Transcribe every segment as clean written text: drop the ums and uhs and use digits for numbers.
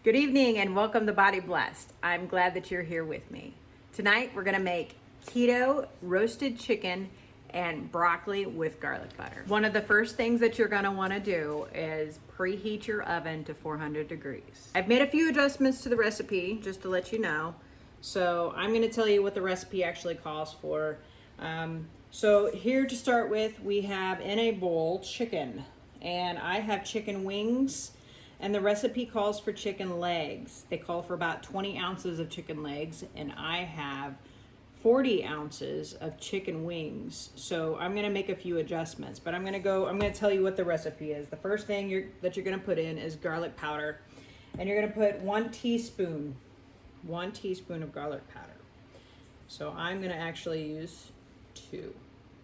Good evening and welcome to Body Blessed. I'm glad that you're here with me. Tonight we're gonna make keto roasted chicken and broccoli with garlic butter. One of the first things that you're gonna wanna do is preheat your oven to 400 degrees. I've made a few adjustments to the recipe just to let you know. So I'm gonna tell you what the recipe actually calls for. So here to start with, we have in a bowl chicken, and I have chicken wings. And the recipe calls for chicken legs. They call for about 20 ounces of chicken legs, and I have 40 ounces of chicken wings. So I'm gonna make a few adjustments, but I'm gonna tell you what the recipe is. The first thing that you're gonna put in is garlic powder, and you're gonna put one teaspoon of garlic powder. So I'm gonna actually use 2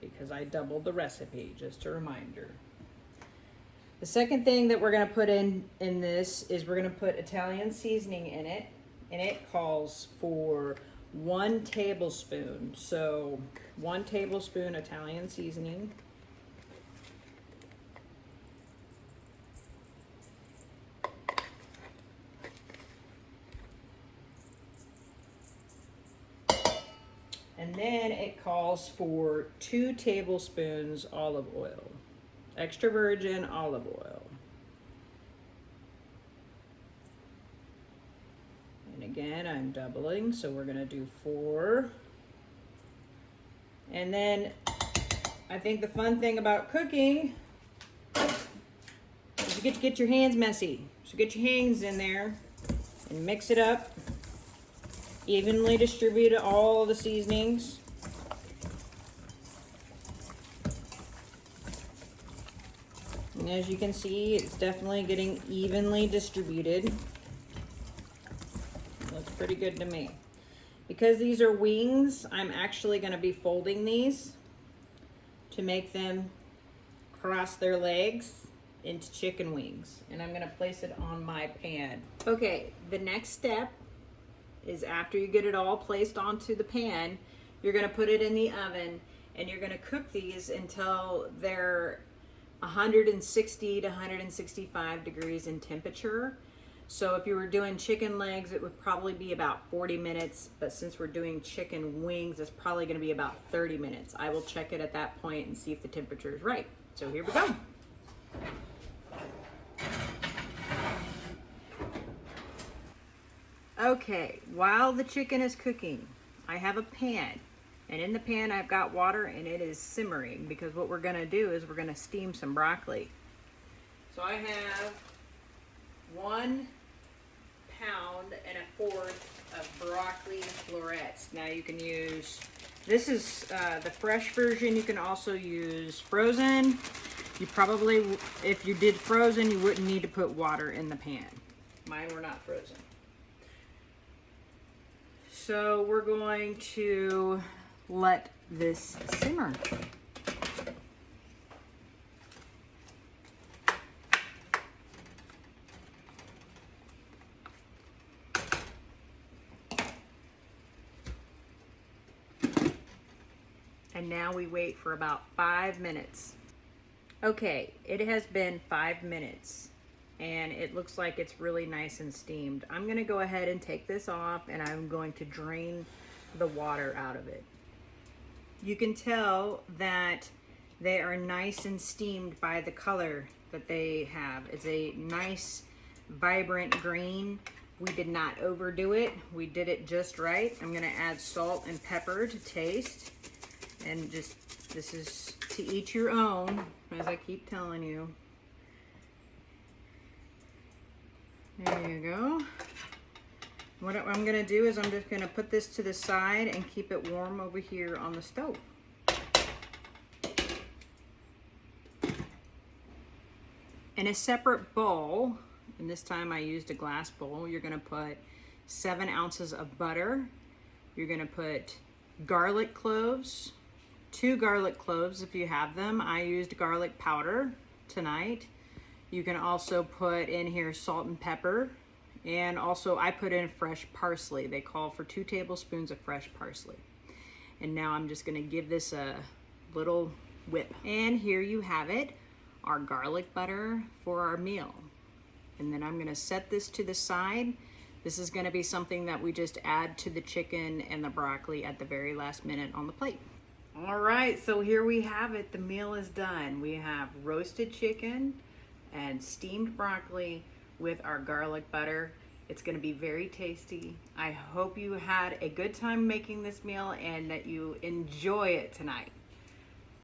because I doubled the recipe, just a reminder. The second thing that we're going to put in this is we're going to put Italian seasoning in it, and it calls for 1 tablespoon. So 1 tablespoon Italian seasoning. And then it calls for 2 tablespoons olive oil. Extra virgin olive oil. And again, I'm doubling, so we're gonna do 4. And then I think the fun thing about cooking is you get to get your hands messy. So get your hands in there and mix it up. Evenly distribute all the seasonings. And as you can see, it's definitely getting evenly distributed. Looks pretty good to me. Because these are wings, I'm actually going to be folding these to make them cross their legs into chicken wings. And I'm going to place it on my pan. Okay, the next step is after you get it all placed onto the pan, you're going to put it in the oven and you're going to cook these until they're 160 to 165 degrees in temperature. So if you were doing chicken legs, it would probably be about 40 minutes, but since we're doing chicken wings, it's probably going to be about 30 minutes. I will check it at that point and see if the temperature is right. So here we go. Okay, while the chicken is cooking, I have a pan. And in the pan, I've got water and it is simmering because what we're gonna do is we're gonna steam some broccoli. So I have 1 pound and 1/4 of broccoli florets. Now you can use, this is the fresh version. You can also use frozen. You probably, if you did frozen, you wouldn't need to put water in the pan. Mine were not frozen. So we're going to let this simmer. And now we wait for about 5 minutes. Okay, it has been 5 minutes and it looks like it's really nice and steamed. I'm gonna go ahead and take this off and I'm going to drain the water out of it. You can tell that they are nice and steamed by the color that they have. It's a nice, vibrant green. We did not overdo it. We did it just right. I'm gonna add salt and pepper to taste. And just, this is to each your own, as I keep telling you. There you go. What I'm gonna do is I'm just gonna put this to the side and keep it warm over here on the stove. In a separate bowl, and this time I used a glass bowl, you're gonna put 7 ounces of butter. You're gonna put garlic cloves, 2 garlic cloves if you have them. I used garlic powder tonight. You can also put in here salt and pepper. And also I put in fresh parsley. They call for 2 tablespoons of fresh parsley. And now I'm just gonna give this a little whip. And here you have it, our garlic butter for our meal. And then I'm gonna set this to the side. This is gonna be something that we just add to the chicken and the broccoli at the very last minute on the plate. All right, so here we have it. The meal is done. We have roasted chicken and steamed broccoli with our garlic butter. It's gonna be very tasty. I hope you had a good time making this meal and that you enjoy it tonight.